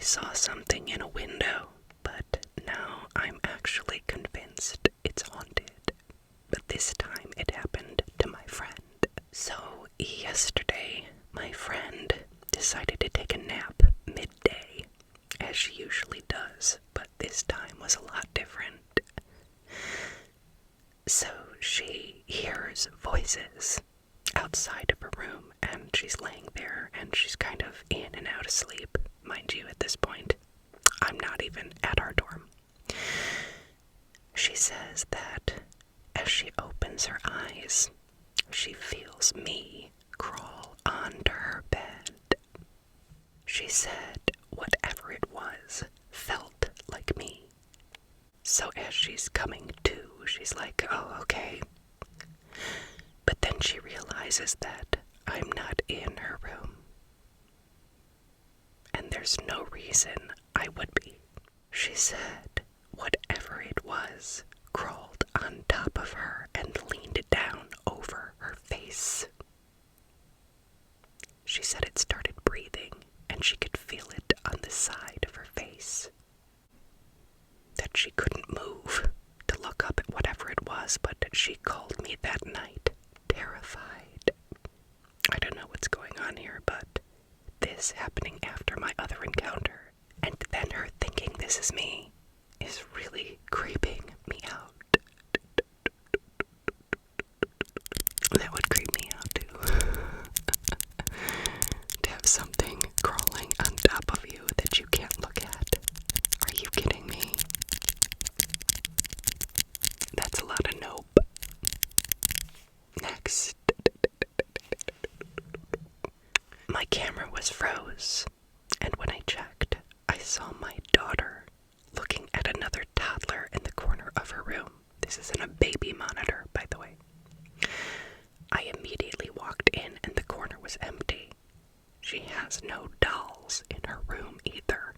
saw something in a window, but now I'm actually convinced it's haunted. But this time it happened to my friend. So yesterday, my friend decided to take a nap midday, as she usually does, but this time was a lot different. So she hears voices outside of her room, and she's laying there, and she's kind of in and out of sleep. Mind you, at this point, I'm not even at our dorm. She says that as she opens her eyes, she feels me crawl onto her bed. She said whatever it was felt like me. So as she's coming to, she's like, oh, okay. But then she realizes that I'm not in her room. And there's no reason I would be. She said whatever it was crawled on top of her and leaned down over her face. She said it started breathing, and she could feel it on the side of her face. That she couldn't move to look up at whatever it was, but she called me that night, terrified. I don't know what's going on here, but this happening after my other encounter, and then her thinking this is me, is really creeping me out. That would creep me out too. To have something crawling on top of you that you can't look at. Are you kidding me? That's a lot of nope. Next. My camera was froze, and when I checked, I saw my daughter looking at another toddler in the corner of her room. This is in a baby monitor, by the way. I immediately walked in, and the corner was empty. She has no dolls in her room either.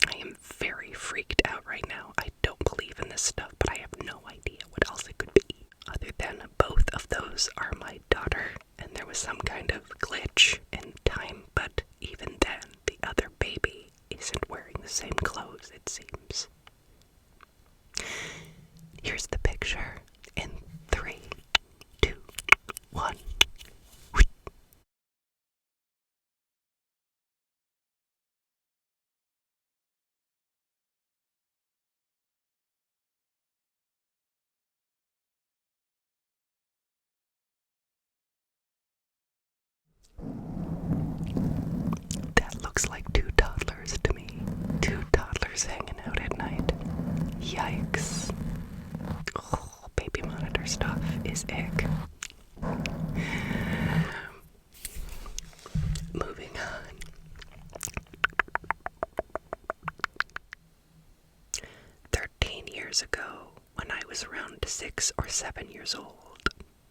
I am very freaked out right now. I don't believe in this stuff, but I have no idea what else it could be. Other than both of those are my daughter, and there was some kind of glitch in time, but even then, the other baby isn't wearing the same clothes, it seems. Here's the picture in 3, 2, 1. That looks like 2 toddlers to me. 2 toddlers hanging out at night. Yikes. Oh, baby monitor stuff is ick. Moving on. 13 years ago, when I was around 6 or 7 years old,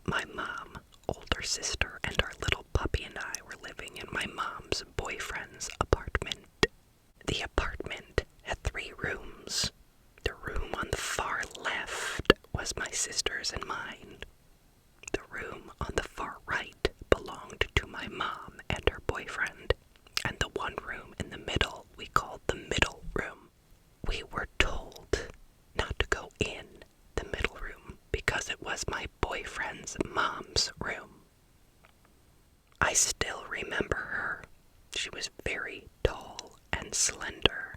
my mom, older sister, and our little puppy and I were living in my mom's boyfriend's apartment. The apartment had 3 rooms. The room on the far left was my sister's and mine. The room on the far right belonged to my mom and her boyfriend, and the one room in the middle we called the middle room. We were told not to go in the middle room because it was my boyfriend's mom's room. I still remember her. She was very tall and slender,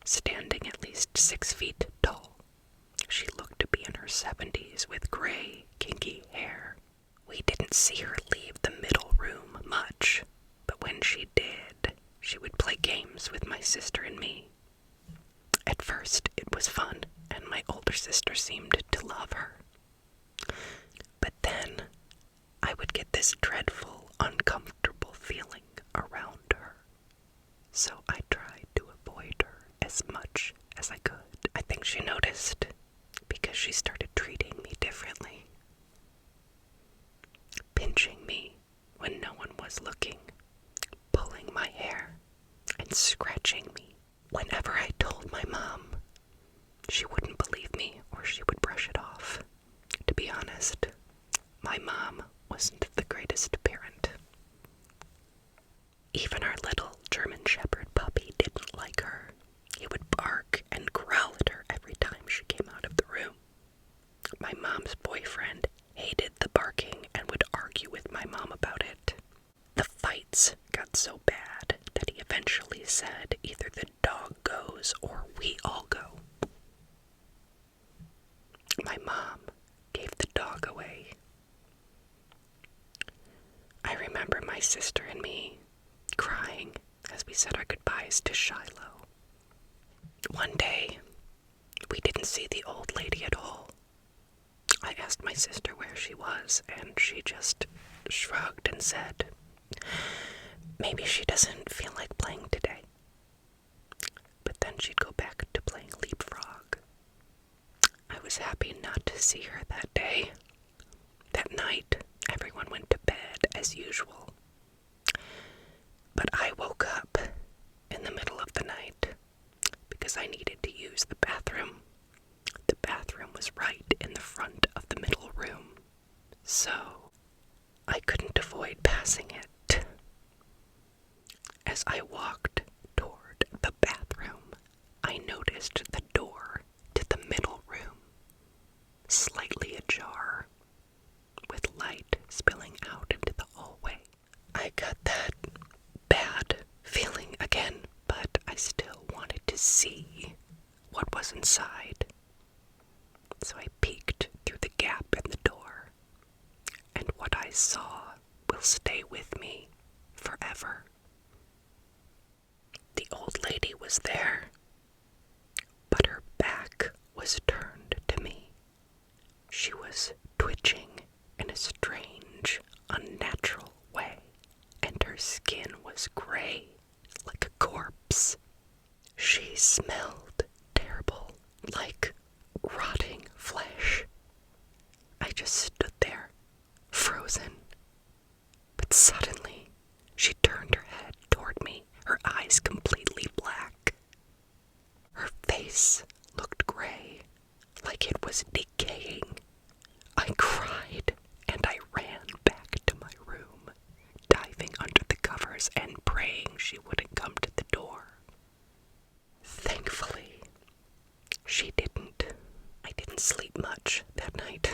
standing at least 6 feet tall. She looked to be in her 70s with gray, kinky hair. We didn't see her leave the middle room much, but when she did, she would play games with my sister and me. At first, it was fun, and my older sister seemed to love her. But then, I would get this dreadful, uncomfortable feeling around her. So I tried to avoid her as much as I could. I think she noticed, because she started treating me differently. Pinching me when no one was looking, pulling my hair, and scratching me. Whenever I told my mom, she wouldn't believe me or she would brush it off. To be honest, my mom wasn't the greatest parent. Even our little German Shepherd puppy didn't like her. sister and me, crying as we said our goodbyes to Shiloh. One day, we didn't see the old lady at all. I asked my sister where she was, and she just shrugged and said, maybe she doesn't feel like playing today. But then she'd go back to playing leapfrog. I was happy not to see her that day. That night, everyone went to bed as usual. But I woke up in the middle of the night because I needed to use the bathroom. The bathroom was right in the front of the middle room, so I couldn't avoid passing it. As I walked toward the bathroom, I noticed the door to the middle room slightly ajar, with light spilling out into the hallway. I got that bad feeling again, but I still wanted to see what was inside. So I peeked through the gap in the door, and what I saw will stay with me forever. The old lady was there, but her back was turned to me. She was twitching in a strange, unnatural way, and her skin was gray, like a corpse. She smelled terrible, like rotting flesh. I just stood there, frozen. But suddenly, she turned her head toward me, her eyes completely black. Her face looked gray, like it was decaying. I cried, and I ran back to my room, diving under the covers and praying she wouldn't come to the door. Thankfully, she didn't. I didn't sleep much that night,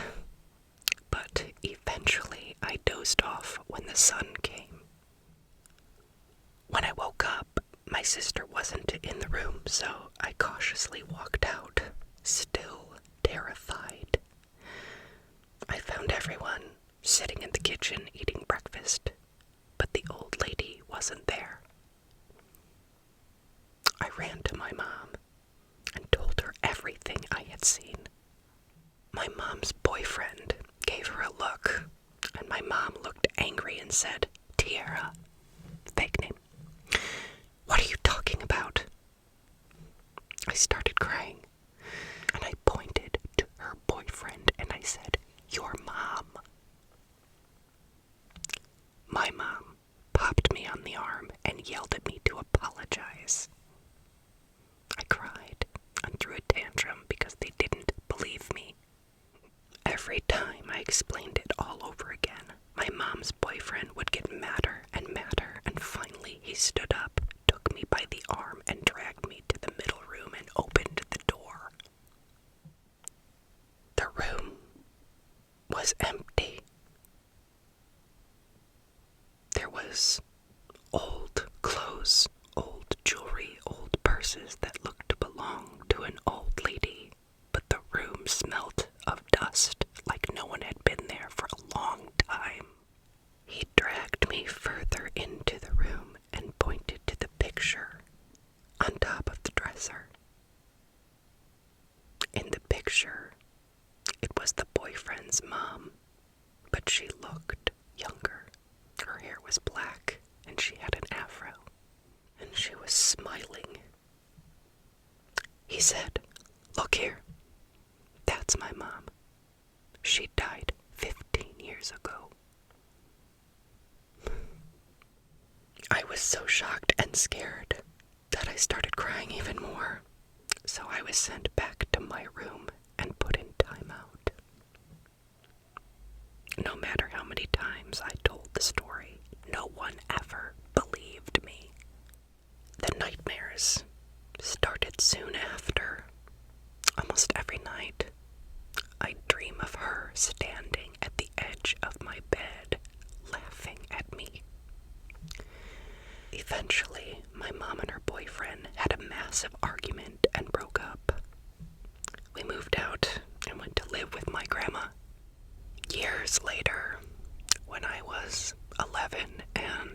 but eventually I dozed off when the sun came. When I woke up, my sister wasn't in the room, so I cautiously walked out, still terrified. I found everyone sitting in the kitchen eating breakfast, but the old lady wasn't there. I ran to my mom and told her everything I had seen. My mom's boyfriend gave her a look, and my mom looked angry and said, "Tiara," fake name, "what are you talking about?" I started crying, and I pointed to her boyfriend and I said, "Your mom." My mom popped me on the arm and yelled at me to apologize. I cried and threw a tantrum because they didn't believe me. Every time I explained it all over again, my mom's boyfriend would get madder and madder, and finally he stood up, took me by the arm, and dragged me to the middle room and opened the door. The room was empty. There was old clothes, old jewelry, old purses that looked to belong to an old lady, but the room smelt of dust like no one had been there for a long time. He dragged me further into the room and pointed to the picture on top of the dresser. In the picture, it was the boyfriend's mom, but she looked younger. Her hair was black, and she had an afro, and she was smiling. He said, "Look here, that's my mom. She died 15 years ago." I was so shocked and scared that I started crying even more, so I was sent back to my room and put in timeout. No matter how many times I told the story, no one ever believed me. The nightmares started soon after. Almost every night, I dream of her standing at the edge of my bed, laughing at me. Eventually, my mom and her boyfriend had a massive argument and broke up. We moved out and went to live with my grandma. Years later, when I was 11 and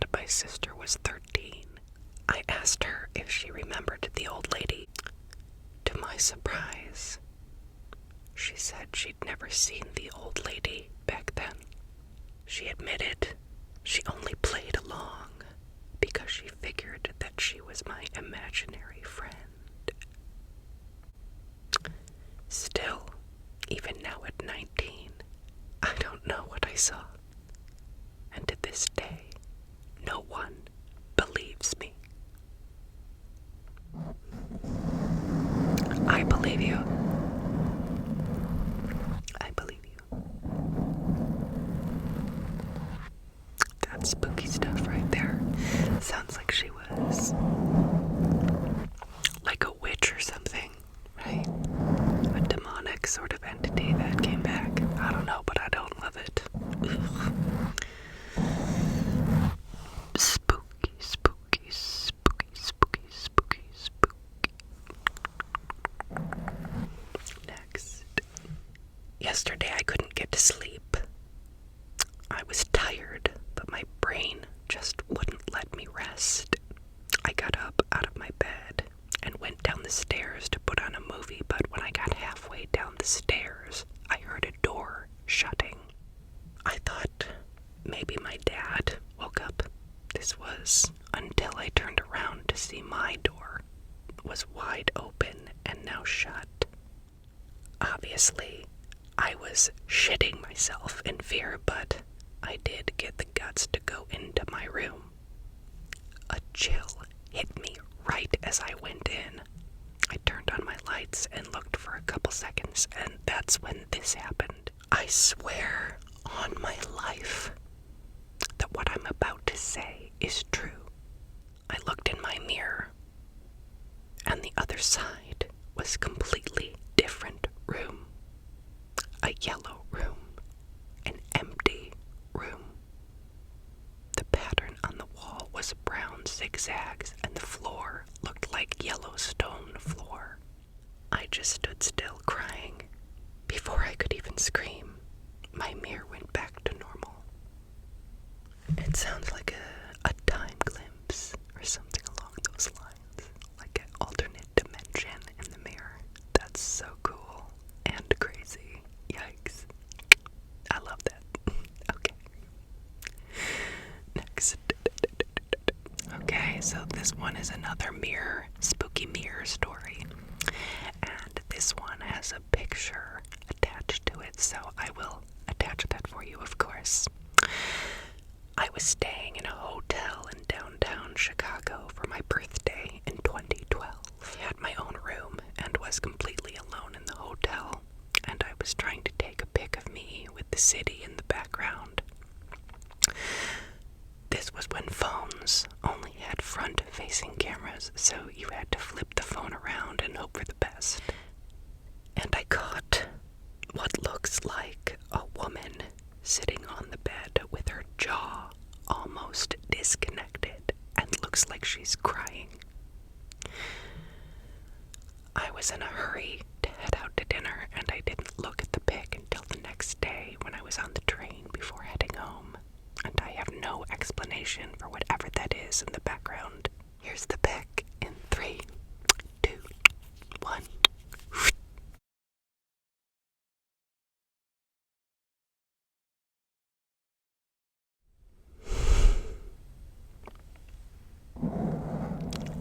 eyes. She said she'd never seen the old lady back then. She admitted she only played along because she figured that she was my imaginary friend. Still, even now at 19, I don't know what I saw. And to this day, no one believes me. I believe you. I believe you. That's spooky stuff right there. Sounds like she was like a witch or something, right? A demonic sort of entity that came back. I don't know, but I don't love it. Ugh. Spooky, spooky, spooky, spooky, spooky, spooky. Next. Yesterday I couldn't get to sleep. I was tired, but my brain just wouldn't let me rest. I got up out of my bed and went down the stairs to put on a movie, but when I got halfway down the stairs, I heard a door shutting. I thought maybe my dad woke up. This was until I turned around to see my door was wide open and now shut. Obviously, I was shitting myself in fear, but I did get the guts to go into my room. A chill hit me right as I went in. I turned on my lights and looked for a couple seconds, and that's when this happened. I swear on my life that what I'm about to say is true. I looked in my mirror, and the other side was a completely different room. A yellow room. An empty room. The pattern on the wall was brown zigzags, and the floor looked like yellow stone floor. I just stood still crying. Before I could even scream, my mirror went back to normal. It sounds like a time glimpse or something along those lines, like an alternate dimension in the mirror. That's so cool and crazy. Yikes. I love that. Okay. Next. Okay, so this one is another spooky mirror story. And this one has a picture attached to it, so I will attach that for you, of course. I was staying in a hotel in downtown Chicago for my birthday in 2012. I had my own room and was completely alone in the hotel, and I was trying to take a pic of me with the city in the background. This was when phones only had front-facing cameras, so you had to flip the phone around and hope for the best. And I caught what looks like a woman sitting on the bed with her jaw almost disconnected and looks like she's crying. I was in a hurry to head out to dinner, and I didn't look at the pic until the next day when I was on the train before heading home, and I have no explanation for whatever that is in the background. Here's the pic in 3, 2, 1.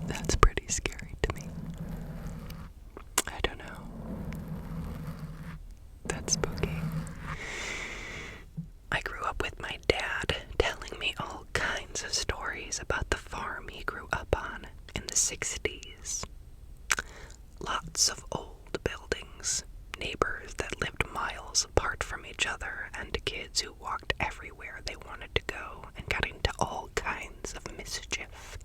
That's pretty scary to me. I don't know. That's spooky. I grew up with my dad telling me all kinds of stories about the farm he grew up on in the 60s. Lots of old buildings, neighbors that lived miles apart from each other, and kids who walked everywhere they wanted to go and got into all kinds of mischief.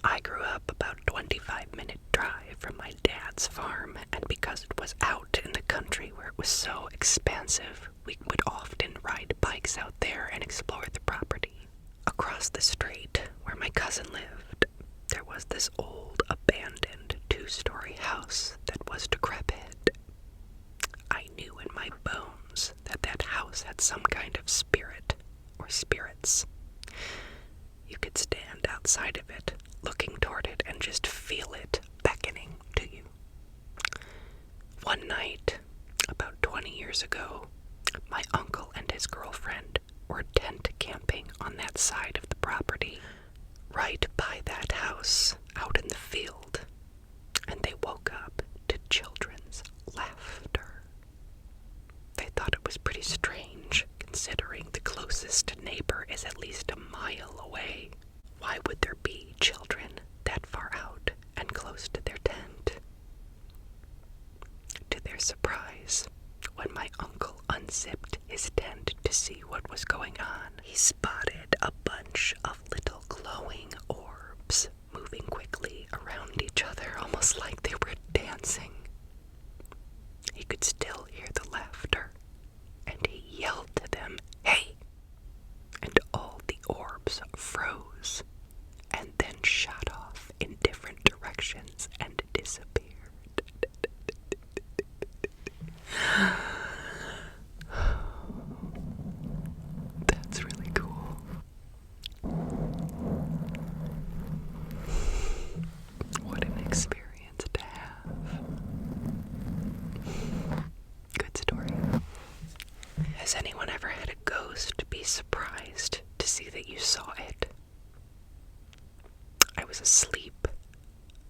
I grew up about a 25-minute drive from my dad's farm, and because it was out in the country where it was so expansive, we would often ride bikes out there and explore the property. Across the street, where my cousin lived, there was this old, abandoned 2-story house that was decrepit. I knew in my bones that that house had some kind of spirit, or spirits. You could stand outside of it, looking toward it, and just feel it beckoning to you. One night, about 20 years ago, my uncle and his girlfriend were tent camping on that side of the property, right by that house out in the field, and they woke up to children's laughter. They thought it was pretty strange, considering the closest neighbor is at least a mile away. Why would there be children that far out and close to their tent? To their surprise, when my uncle unzipped his tent to see what was going on, he spotted a bunch of little glowing orbs moving quickly around each other, almost like they were dancing. He could still hear the laughter, and he yelled to them, "Hey!" And all the orbs froze, and then shot off in different directions and disappeared. That's really cool. What an experience to have. Good story. Has anyone ever had a ghost be surprised to see that you saw it? I was asleep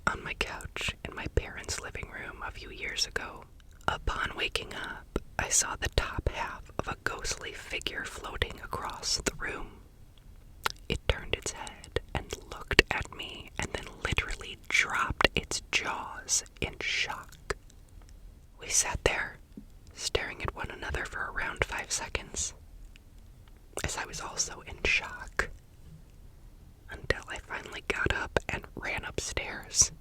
on my couch in my parents' living room a few years ago. Upon waking up, I saw the top half of a ghostly figure floating across the room. It turned its head and looked at me and then literally dropped its jaws in shock. We sat there, staring at one another for around 5 seconds, as I was also in shock, until I finally got up and ran upstairs.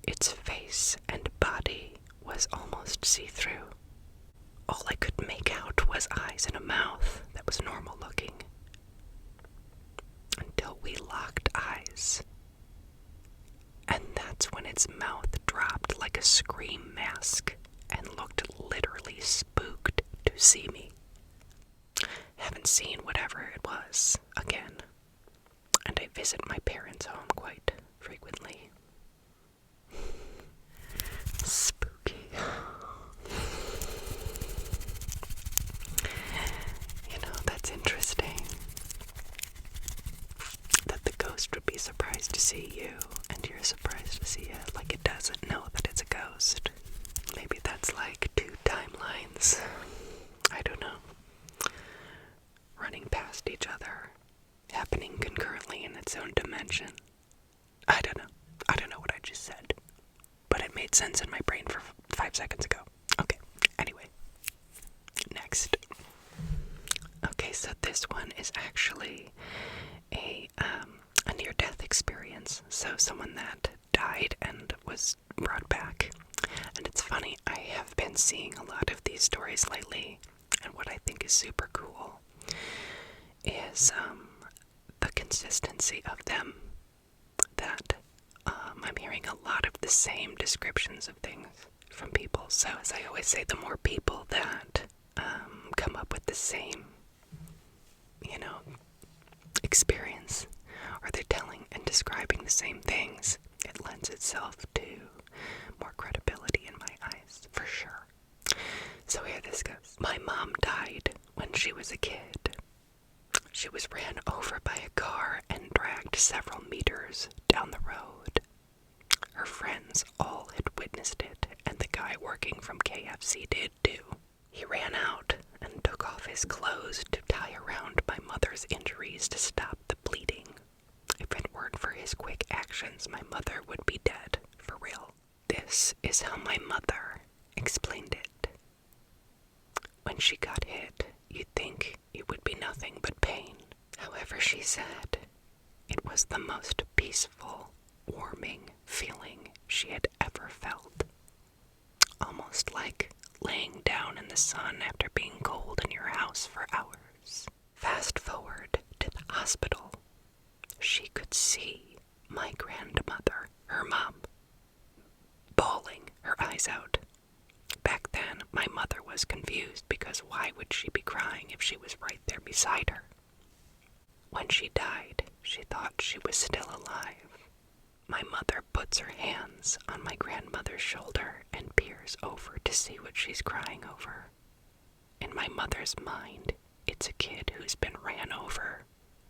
Its face and body was almost see-through. All I could make out was eyes and a mouth that was normal looking, until we locked eyes. And that's when its mouth dropped like a scream mask and looked literally spooked to see me. Haven't seen whatever it was again, and I visit my parents' home quite frequently. Spooky. You know, that's interesting. That the ghost would be surprised to see you, and you're surprised to see it, like it doesn't know that it's a ghost. Maybe that's like 2 timelines. I don't know. Running past each other, happening concurrently in its own dimension. I don't know. I don't know what I just said, but it made sense in my brain for 5 seconds ago. Okay, anyway. Next. Okay, so this one is actually a near-death experience. So someone that died and was brought back. And it's funny, I have been seeing a lot of these stories lately, and what I think is super cool is the consistency of them. That I'm hearing a lot of the same descriptions of things from people. So as I always say, the more people that come up with the same, experience, or they're telling and describing the same things, it lends itself to more credibility in my eyes, for sure. So here this goes. My mom died when she was a kid. She was ran over by a car and dragged several meters down the road. Her friends all had witnessed it, and the guy working from KFC did too. He ran out and took off his clothes to tie around my mother's injuries to stop the bleeding. If it weren't for his quick actions, my mother would be dead, for real. This is how my mother explained it. When she got hit, you'd think it would be nothing but pain. However, she said it was the most peaceful, warming feeling she had ever felt. Almost like laying down in the sun after being cold in your house for hours. Fast forward to the hospital. She could see my grandmother, her mom, bawling her eyes out. Back then, my mother was confused because why would she be crying if she was right there beside her? When she died, she thought she was still alive. My mother puts her hands on my grandmother's shoulder neighbors over to see what she's crying over. In my mother's mind, it's a kid who's been ran over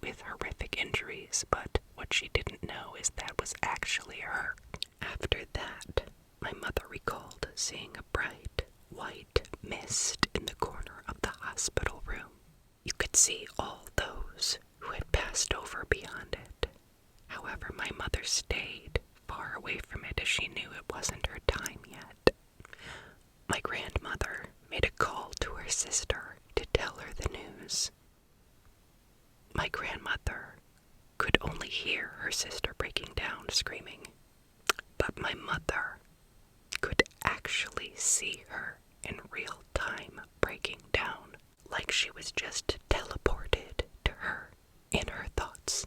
with horrific injuries, but what she didn't know is that was actually her. After that, my mother recalled seeing a bright, white mist in the corner of the hospital room. You could see all those who had passed over beyond it. However, my mother stayed far away from it as she knew it wasn't her time yet. My grandmother made a call to her sister to tell her the news. My grandmother could only hear her sister breaking down, screaming, but my mother could actually see her in real time breaking down, like she was just teleported to her in her thoughts.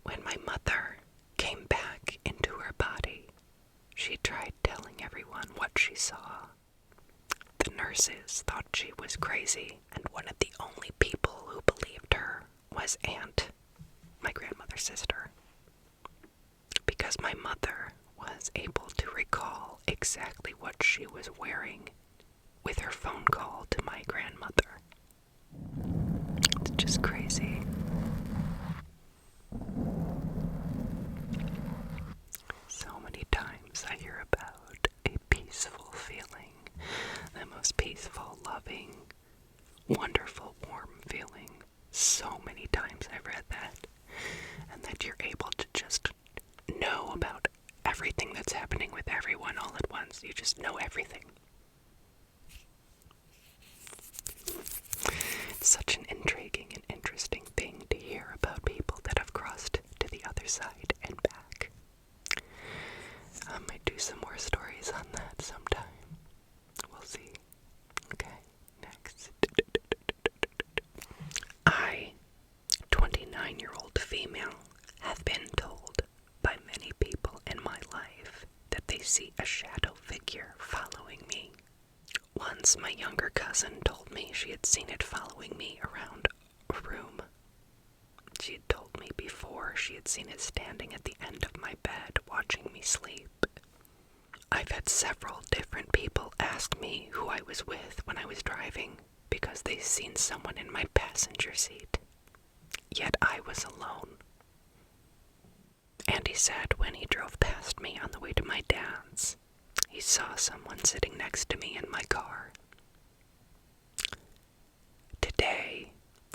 When my mother came back into her body, she tried telling everyone what she saw. The nurses thought she was crazy, and one of the only people who believed her was Aunt, my grandmother's sister, because my mother was able to recall exactly what she was wearing with her phone call to my grandmother. It's just crazy. So many times I hear about a peaceful feeling, the most peaceful, loving, wonderful, warm feeling. So many times I've read that, and that you're able to just know about everything that's happening with everyone all at once. You just know everything. It's such an intriguing and interesting thing to hear about people that have crossed to the other side and back. I might do some more stories on that sometime. We'll see. Okay, next. I, 29-year-old female, have been told by many people in my life that they see a shadow figure following me. Once my younger cousin told me she had seen it following me around a room. She had told me before she had seen it standing at the end of my bed watching me sleep. I've had several different people ask me who I was with when I was driving because they'd seen someone in my passenger seat. Yet I was alone. Andy said when he drove past me on the way to my dad's, he saw someone sitting next to me in my car. Today,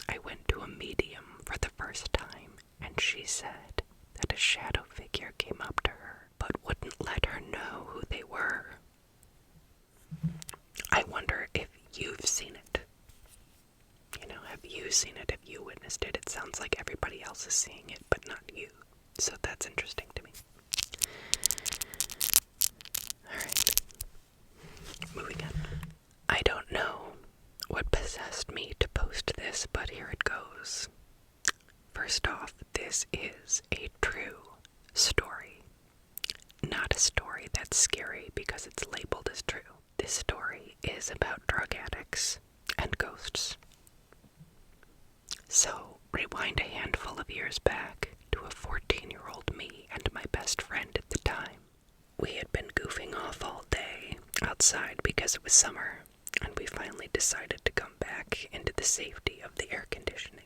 I went to a medium for the first time, and she said that a shadow figure came up to her, but wouldn't let her know who they were. I wonder if you've seen it. Have you seen it? Have you witnessed it? It sounds like everybody else is seeing it, but not you. So that's interesting to me. Alright. Moving on. I don't know what possessed me to post this, but here it goes. First off, this is a true story. Not a story that's scary because it's labeled as true. This story is about drug addicts and ghosts. So, rewind a handful of years back to a 14-year-old me and my best friend at the time. We had been goofing off all day outside because it was summer, and we finally decided to come back into the safety of the air conditioning.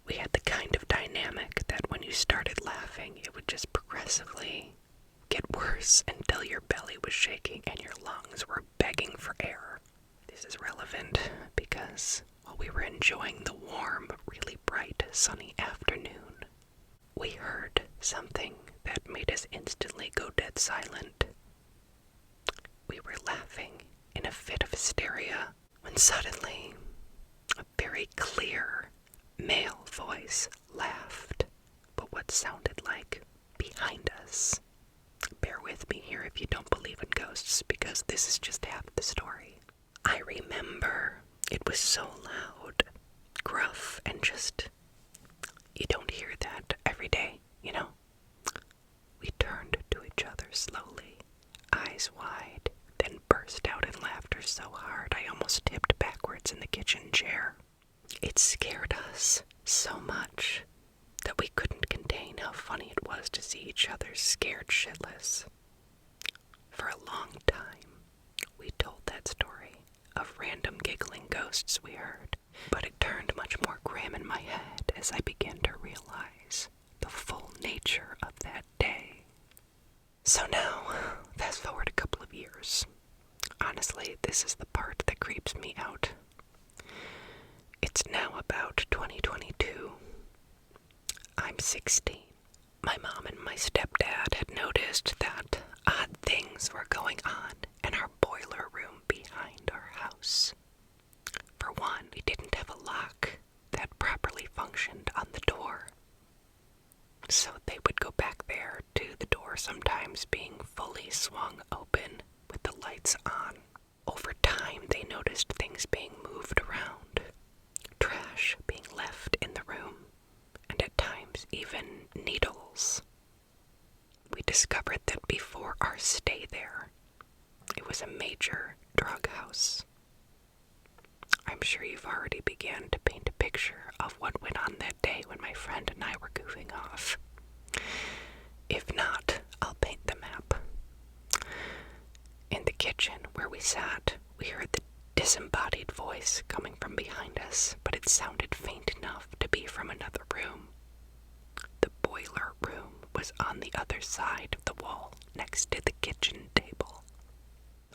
We had the kind of dynamic that when you started laughing, it would just progressively get worse until your belly was shaking and your lungs were begging for air. This is relevant because while we were enjoying the warm, really bright, sunny afternoon, we heard something that made us instantly go dead silent. We were laughing in a fit of hysteria when suddenly a very clear male voice laughed, but what sounded like behind us. Bear with me here if you don't believe in ghosts, because this is just half the story. I remember it was so loud, gruff, and just, you don't hear that every day, We turned to each other slowly, eyes wide, then burst out in laughter so hard I almost tipped backwards in the kitchen chair. It scared us so much that we couldn't contain how funny it was to see each other scared shitless. a long time, we told that story of random giggling ghosts we heard, but it turned much more grim in my head as I began to realize the full nature of that day. So now, fast forward a couple of years. Honestly, this is the part that creeps me out. It's now about 2022. I'm 16. My mom and my stepdad had noticed that odd things were going on in our boiler room behind our house. For one, we didn't have a lock that properly functioned on the door. So they would go back there to the door sometimes being fully swung open with the lights on. Over time, they noticed things being moved around, trash being left in the room, and at times even needles. We discovered that before our stay there, it was a major drug house. I'm sure you've already began to paint a picture of what went on that day when my friend and I were goofing off. If not, I'll paint the map. In the kitchen where we sat, we heard the disembodied voice coming from behind us, but it sounded faint enough to be from another room. The boiler room was on the other side of the wall next to the kitchen table.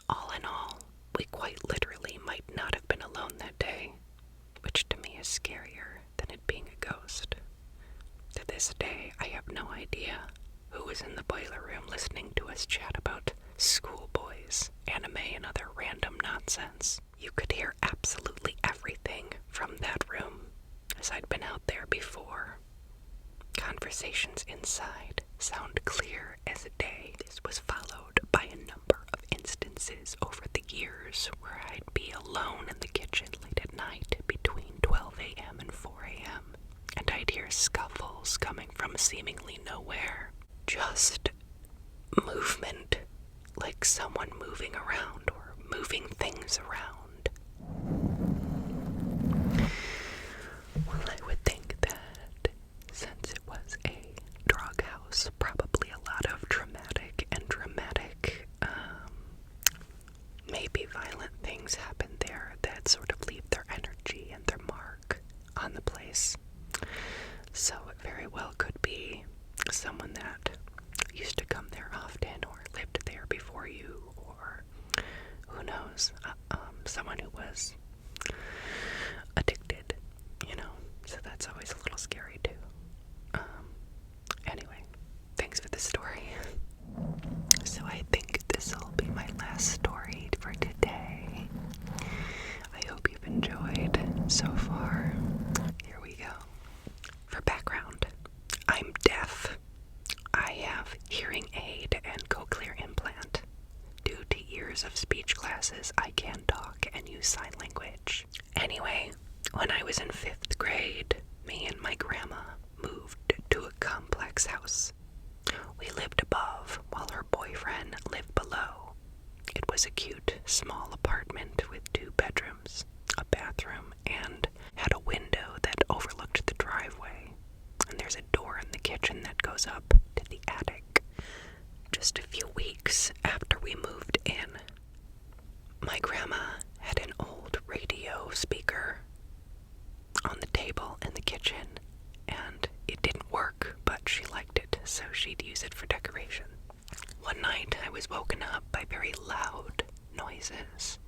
All in all, we quite literally might not have been alone that day, which to me is scarier than it being a ghost. To this day, I have no idea who was in the boiler room listening to us chat about schoolboys, anime, and other random nonsense. You could hear absolutely everything from that room, as I'd been out there before. Conversations inside sound clear as a day. This was followed by a number of instances over the years where I'd be alone in the kitchen late at night between 12 a.m. and 4 a.m. and I'd hear scuffles coming from seemingly nowhere. Just movement, like someone moving around or moving things around. Well, I would think that since it was a drug house, probably a lot of traumatic and dramatic, maybe violent things happen there that sort of leave their energy and their mark on the place. So it very well could be someone that used to come there often or lived there before you, or who knows, someone who was addicted, so that's always a little scary too. Anyway, thanks for the story. So I think this will be my last story for today. I hope you've enjoyed so far. Here we go. For background, I'm deaf. I have hearing aid and cochlear implant. Due to years of speech classes, I can talk and use sign language. Anyway, when I was in 5th grade, me and my grandma moved to a complex house. We lived above while her boyfriend lived below. It was a cute, small apartment with 2 bedrooms, a bathroom, and had a window that overlooked the driveway. And there's a door in the kitchen that goes up to the attic. Just a few weeks after we moved in, my grandma had an old radio speaker on the table in the kitchen, and it didn't work, but she liked it, so she'd use it for decoration. One night, I was woken up by very loud noises.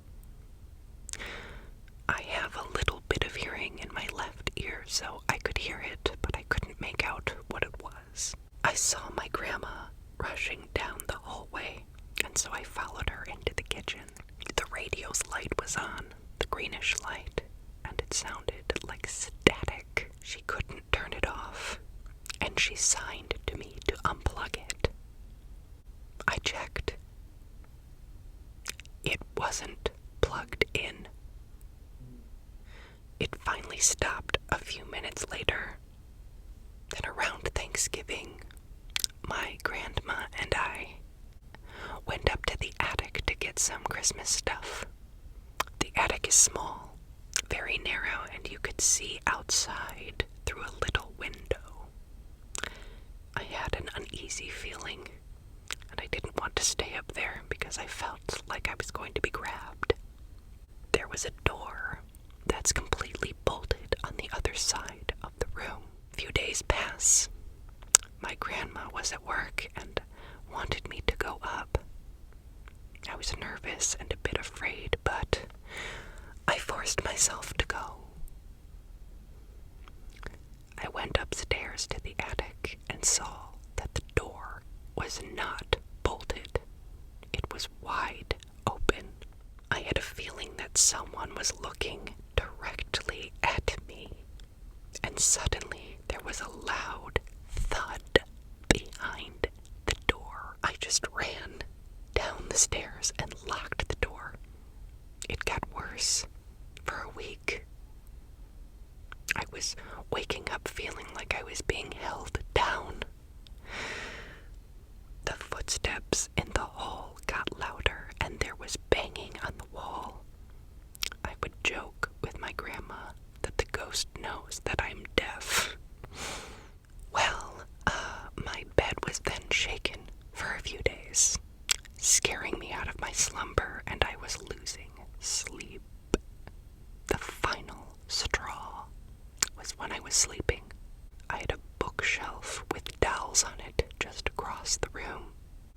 I have a little bit of hearing in my left ear, so I could hear it, but I couldn't make out what it was. I saw my grandma rushing down the hallway, and so I followed her into the kitchen. The radio's light was on, the greenish light, and it sounded like static. She couldn't turn it off, and she signed to me to unplug it. I checked. It wasn't plugged in. It finally stopped a few minutes later. Then around Thanksgiving, my grandma and I went up to the attic to get some Christmas stuff. The attic is small, very narrow, and you could see outside through a little window. I had an uneasy feeling, and I didn't want to stay up there because because I felt like I was going to be grabbed. There was a door that's completely bolted on the other side of the room. A few days pass. My grandma was at work and wanted me to go up. I was nervous and a bit afraid, but I forced myself to go. I went upstairs to the attic and saw that the door was not bolted. It was wide open. I had a feeling that someone was looking directly at me, and suddenly there was a loud thud behind the door. I just ran down the stairs and locked the door. It got worse for a week. I was waking up feeling like I was being held down. The footsteps in the hall got louder and there was banging on the wall. I would joke with my grandma that the ghost knows that I'm deaf. Well, my bed was then shaken for a few days, scaring me out of my slumber, and I was losing sleep. The final straw was when I was sleeping. I had a bookshelf with dolls on it just across the room.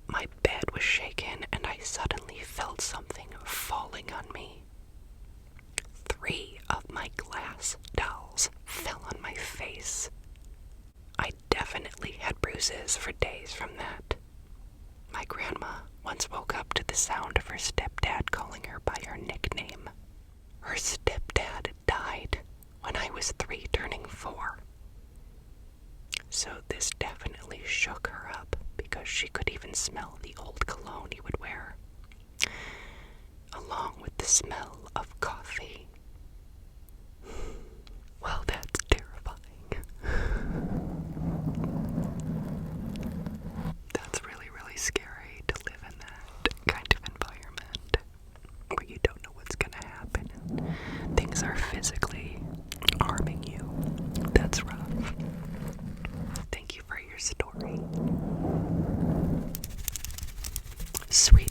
My bed was shaken and I suddenly felt something falling on me. 3 of my glass dolls fell on my face. I definitely had bruises for days from that. My grandma once woke up to the sound of her stepdad calling her by her nickname. Her stepdad died when I was 3 turning 4. So this definitely shook her up because she could even smell the old cologne he would wear, along with the smell of coffee. Well, that's terrifying. That's really, really scary to live in that kind of environment where you don't know what's gonna happen and things are physically harming you. That's rough. Thank you for your story. Sweet